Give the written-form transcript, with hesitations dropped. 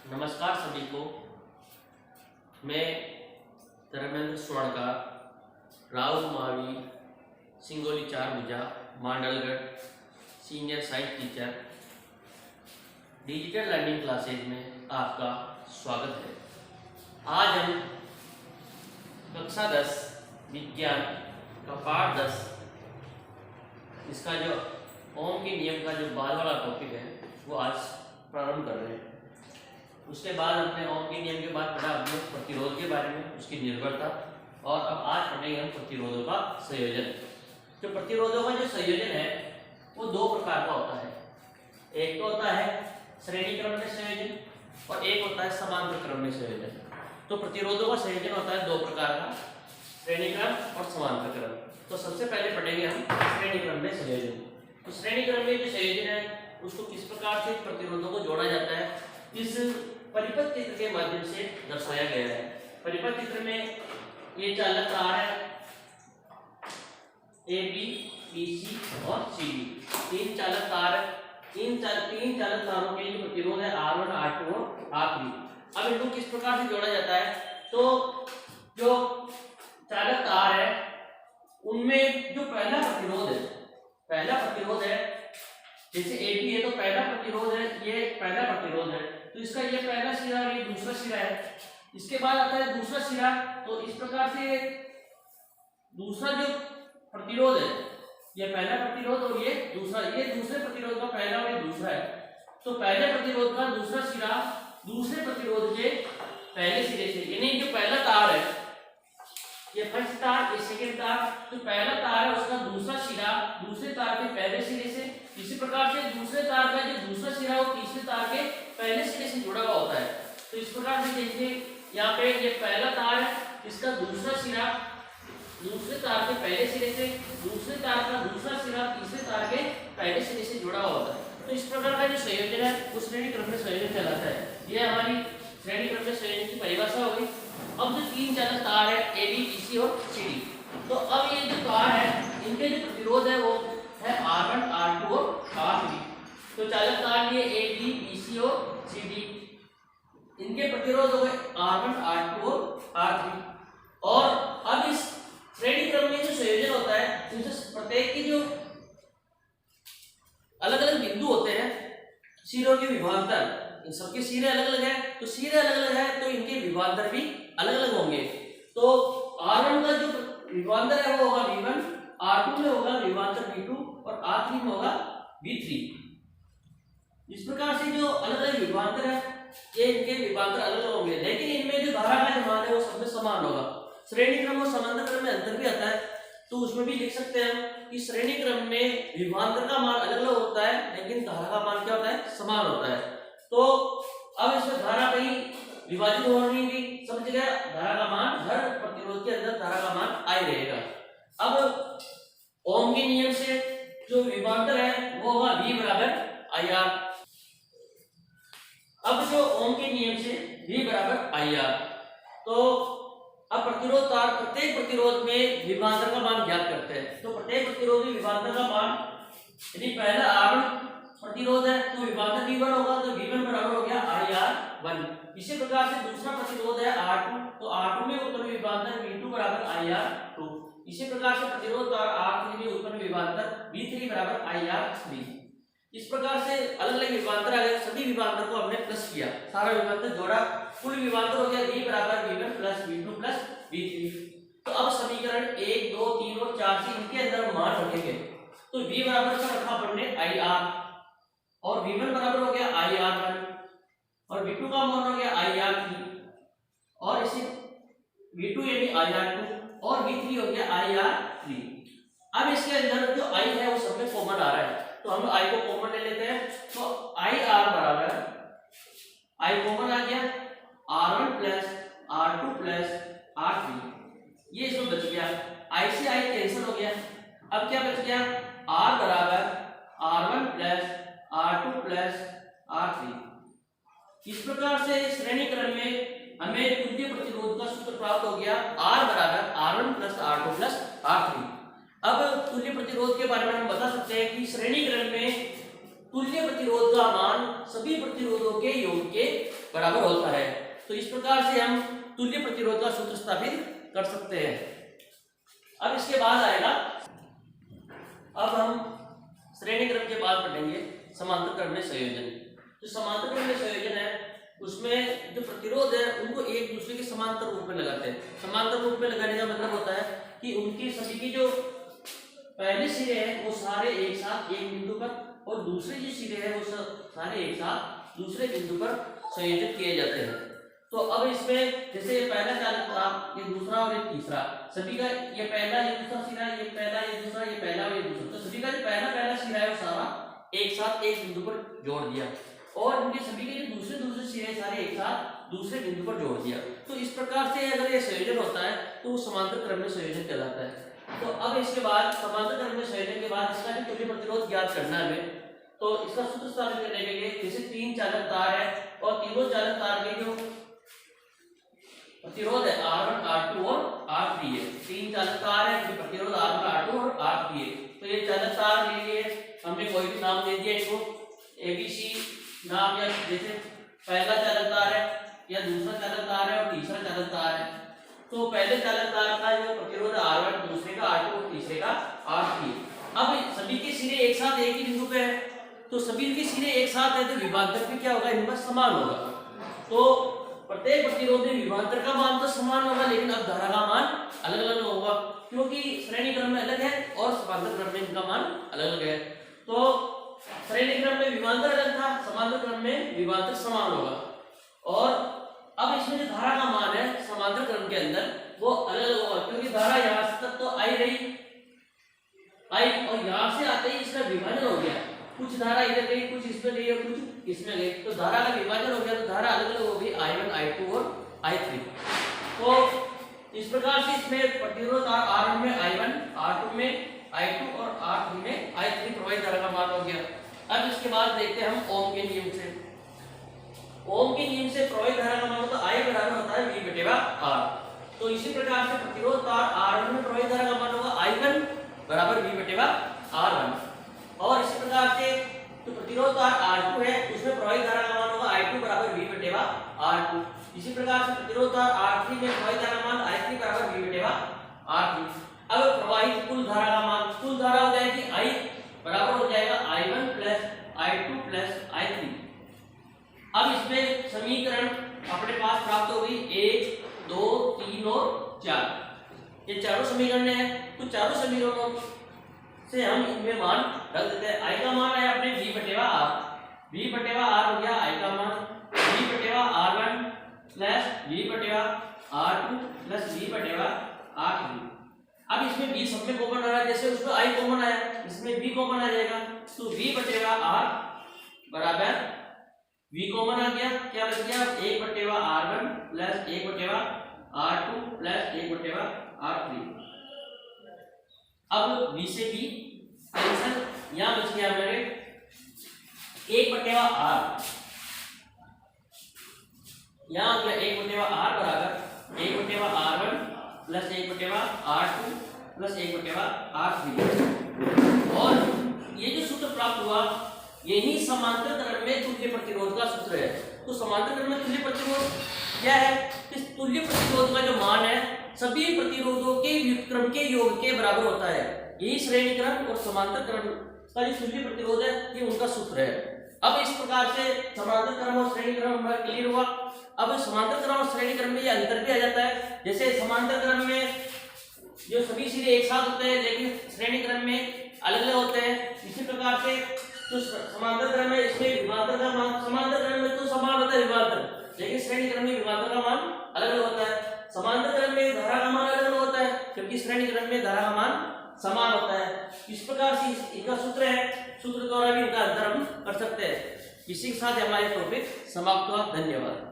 नमस्कार सभी को। मैं धर्मेंद्र स्वर्णकार, राहुल मावी, सिंगोली 4 भुजा, Mandalgarh, senior science teacher, digital learning classes में आपका स्वागत है। आज हम कक्षा 10 विज्ञान का पाठ 10 इसका जो ओम के नियम का जो बाद वाला टॉपिक है वो आज प्रारंभ कर रहे हैं। उसके बाद हमने ओम के नियम के बाद पढ़ा हमने प्रतिरोध के बारे में, उसकी निर्भरता, और अब आज पढ़ेंगे हम प्रतिरोधों का संयोजन। जो प्रतिरोधों का जो संयोजन है वो 2 प्रकार का होता है। एक तो होता है श्रेणी क्रम में संयोजन और एक होता है समांतर क्रम में संयोजन। तो प्रतिरोधों का संयोजन होता है 2 प्रकार का, श्रेणी क्रम और समांतर क्रम। तो सबसे पहले पढ़ेंगे हम श्रेणी क्रम में संयोजन। तो श्रेणी क्रम में जो संयोजन है उसको किस प्रकार से प्रतिरोधों को जोड़ा जाता है, इस परिपथ चित्र के माध्यम से दर्शाया गया है। परिपथ चित्र में ये चालक तार है ए बी बी सी और सी डी, 3 चालक तार है। तीन चालक तारों के लिए प्रतिरोध है R1, R2 और R3। अब इनको किस प्रकार से जोड़ा जाता है, तो जो चालक तार है उनमें जो पहला प्रतिरोध है जैसे AB है तो पहला प्रतिरोध है, ये पहला प्रतिरोध है, तो इसका ये पहला सिरा और ये दूसरा सिरा है। इसके बाद आता है दूसरा सिरा, तो इस प्रकार से दूसरा जो प्रतिरोध है ये पहला प्रतिरोध और ये दूसरे प्रतिरोध का पहला और ये दूसरा है। तो पहले प्रतिरोध का दूसरा सिरा दूसरे प्रतिरोध के पहले सिरे से, यानी जो पहला तार है ये फर्स्ट तार, ये सेकंड तार, तो पहला तार है उसका दूसरा सिरा दूसरे तार के पहले सिरे से, इसी प्रकार से दूसरे तार का जो दूसरा सिरा वो तीसरे तार के पहले सिरे से जुड़ा हुआ होता है। तो इस प्रकार से देखिए यहाँ पे ये पहला तार है, इसका दूसरा सिरा दूसरे तार के पहले सिरे से, दूसरे तार का दूसरा सिरा तीसरे तार के पहले सिरे से जुड़ा हुआ होता है। तो इस प्रकार का जो संयोजन है उस श्रेणी क्रम में संयोजन कहलाता है। यह हमारी श्रेणी क्रम में संयोजन की परिभाषा हो गई। अब जो 3 चालक तार है ए बी बी सी और सी डी, तो अब ये जो तार है इनके जो प्रतिरोध है वो है R1, R2 और R3। तो चालक तार लिए ए बी बी सी और सी डी, इनके प्रतिरोध हो गए R1, R2 और R3। और अब इस श्रेणी क्रम में जो संयोजन होता है इनसे प्रत्येक की जो अलग अलग बिंदु होते हैं, सिरों के विभवांतर, इन सबके सिरे अलग अलग है, तो सिरे अलग अलग है तो इनके विभवांतर भी अलग अलग होंगे। तो R1 का जो विभवांतर है वो होगा V1, R2 में होगा विभवांतर V2 और R3 में होगा V3। इस प्रकार से जो अलग अलग विभवांतर है ये इनके विभवांतर अलग अलग होंगे, लेकिन इनमें जो धारा का मान है वो सब में समान होगा। श्रेणी क्रम और समांतर क्रम में अंतर भी आता है, तो उसमें भी लिख सकते हैं कि श्रेणी क्रम में विभवांतर का मान अलग अलग होता है लेकिन धारा का मान क्या होता है, समान होता है। तो अब इसमें धारा कहीं विभाजित हो नहीं गई, सब जगह धारा का मान, हर प्रतिरोध के अंदर धारा का मान आ ही रहेगा। अब ओम के नियम से जो विभवांतर है वो होगा V बराबर IR। अब जो ओम के नियम से V बराबर IR, तो अब प्रतिरोध तार प्रत्येक प्रतिरोध में विभवांतर का मान ज्ञात करते हैं। तो प्रत्येक प्रतिरोध में विभवांतर का मान, यदि पहला R1 प्रतिरोध है तो विभवांतर V1 होगा, तो V1 बराबर हो गया IR1। इसी प्रकार से दूसरा प्रतिरोध है R2, तो R2 में उत्पन्न विभवांतर V2 बराबर IR2। इसी प्रकार से प्रतिरोध तार R3 में उत्पन्न विभवांतर V3 बराबर IR3। इस प्रकार से अलग अलग विभवांतर आ गए, सभी विभवांतर को हमने प्लस किया, सारा विभवांतर जोड़ा, कुल विभवांतर हो गया V बराबर V1 plus V2 plus V3। तो अब समीकरण 1, 2, 3 और 4 से इनके अंदर मान रखेंगे, तो V बराबर का रखा हमने IR और V1 बराबर हो गया IR1 और V2 का मान हो गया IR3 और इसे V2 यानी IR2 और V3 हो गया IR3। अब इसके अंदर जो I है वो सब में कॉमन आ रहा है, तो हम I को कॉमन ले लेते हैं। तो IR बराबर I कॉमन आ गया R1 plus R2 plus R3, ये इसमें बच गया, I से I कैंसिल हो गया। अब क्या बच गया, R बराबर R1 plus R2 plus R3। इस प्रकार से श्रेणी क्रम में हमें तुल्य प्रतिरोध का सूत्र प्राप्त हो गया, R बराबर R1 plus R2 plus R3। अब तुल्य प्रतिरोध के बारे में हम बता सकते हैं कि श्रेणी क्रम में तुल्य प्रतिरोध का मान सभी प्रतिरोधों के योग के बराबर होता है। तो इस प्रकार से हम तुल्य प्रतिरोध का सूत्र स्थापित कर सकते हैं। अब इसके बाद आएगा, अब हम श्रेणी क्रम के बाद पढ़ेंगे समांतर क्रम में संयोजन। जो समांतर क्रम में संयोजन है उसमें जो प्रतिरोध है उनको एक दूसरे के समांतर रूप में लगाते हैं। समांतर रूप में लगाने का मतलब होता है कि उनकी सभी की जो पहले सिरे हैं वो सारे एक साथ एक बिंदु पर और दूसरे जो सिरे हैं वो सारे एक साथ दूसरे बिंदु पर संयोजित किए जाते हैं। तो अब इसमें जैसे ये पहला चालक था, ये दूसरा और ये तीसरा, सभी का ये पहला ये दूसरा सिरा, ये पहला ये दूसरा, ये पहला और ये दूसरा, तो सभी का जो पहला सिरा है वो सारा एक साथ एक बिंदु पर जोड़ दिया और उनके सभी के जो दूसरे सिरे सारे एक साथ दूसरे बिंदु पर जोड़ दिया। तो इस प्रकार से अगर ये संयोजन होता है तो वो समांतर क्रम में संयोजन कहलाता है। तो अब इसके बाद समांतर क्रम में संयोजन के बाद इसका जो तुल्य प्रतिरोध ज्ञात करना है हमें, तो इसका सूत्र स्थापित करने के लिए जैसे 3 चालक तार है और तीनों चालक तार के जो प्रतिरोध है R1 R2 और R3 है। 3 चालक तार है जिसमें प्रतिरोध R1 R2 और R3 है। तो ये चालक तार के लिए हमने कोई भी नाम दे दिया इसको, ABC नाम, या जैसे पहला चालक तार है या दूसरा चालक तार है और तीसरा चालक तार है। तो पहले चालक तार का जो प्रतिरोध R1, दूसरे का R2 और तीसरे का R3। अब सभी के सिरे एक साथ एक ही बिंदु पे है, तो सभी के सिरे एक साथ है तो विभवांतर भी क्या होगा, इनका समान होगा। तो प्रत्येक प्रतिरोध में विभवांतर का मान तो समान होगा लेकिन अब धारा का मान अलग अलग होगा, क्योंकि श्रेणी क्रम में अलग है और समांतर क्रम में इनका मान अलग अलग है। तो श्रेणी क्रम में विभवांतर अलग था, समांतर क्रम में विभवांतर समान होगा। और अब इसमें जो धारा का मान है समांतर क्रम के अंदर वो अलग अलग होगा, क्योंकि धारा यहाँ तक तो आई रही और यहाँ से आते ही इसका विभाजन हो गया, कुछ धारा इधर गई, कुछ इसमें गई और कुछ इसमें गई, तो धारा का विभाजन हो गया, तो धारा अलग अलग हो गई I1 I2 और I3। तो इस प्रकार से इसमें प्रतिरोध R1 में I1, R2 में I2 और R3 में I3 प्रवाहित धारा का मान हो गया। अब इसके बाद देखते हैं हम ओम के नियम से। ओम के नियम से प्रवाहित धारा का मान होता है I बराबर होता है V/R। तो इसी प्रकार से प्रतिरोध R1 में प्रवाहित धारा का मान होगा I1 बराबर V/R1। और इसी प्रकार से जो प्रतिरोध R2 है उसमें प्रवाहित धारा का मान होगा I2 बराबर V/R2। इसी प्रकार से प्रतिरोध R3 में प्रवाहित धारा का मान I3 बराबर V/R3। अब प्रवाहित कुल धारा का मान, कुल धारा हो जाएगी I बराबर हो जाएगा I1 plus I2 plus I3। अब इसमें समीकरण अपने पास प्राप्त हो गई 1, 2, 3 और 4। ये चारों समीकरण है, तो चारों समीकरणों से हम इनमें मान रख देते हैं। I का मान है अपने V/R, V/R हो गया I का मान, V/R1 plus V/R2 plus V/R3। अब इसमें V सब में कॉमन आ रहा है, जैसे उसमें I कॉमन आया इसमें V कॉमन आ जाएगा, तो V/R बराबर V कॉमन आ गया, क्या बच गया 1/R1 plus 1/R2 plus 1/R3। अब V से V कैंसिल, यहां बच गया मेरे 1/R, यहां आ गया 1/R बराबर 1/R1 plus 1/R2 plus 1/R3। और ये जो सूत्र प्राप्त हुआ यही समांतर क्रम में तुल्य प्रतिरोध का सूत्र है। तो समांतर क्रम में तुल्य प्रतिरोध क्या है, इस तुल्य प्रतिरोध का जो मान है सभी प्रतिरोधों के व्युत्क्रम के योग के बराबर होता है। यही श्रेणी क्रम और समांतर क्रम का जो तुल्य प्रतिरोध है ये उनका सूत्र है। अब इस प्रकार से समांतर क्रम और श्रेणी क्रम हमारा क्लियर हुआ। अब समांतर क्रम और श्रेणी क्रम में ये अंतर भी आ जाता है, जैसे समांतर क्रम में जो सभी सिरे एक साथ होते हैं लेकिन श्रेणी क्रम में अलग अलग होते हैं। इसी प्रकार से जो समांतर क्रम में इसमें विभवांतर का मान, समांतर क्रम में तो समान होता है विभवांतर, लेकिन श्रेणी क्रम में विभवांतर का मान अलग अलग होता है। समांतर क्रम में धारा का मान अलग अलग होता है जबकि श्रेणी क्रम में धारा का मान समान होता है। इस प्रकार से इनका सूत्र है, सूत्र द्वारा भी इनका अंतर हम कर सकते हैं। इसी के साथ हमारे टॉपिक समाप्त हुआ। धन्यवाद।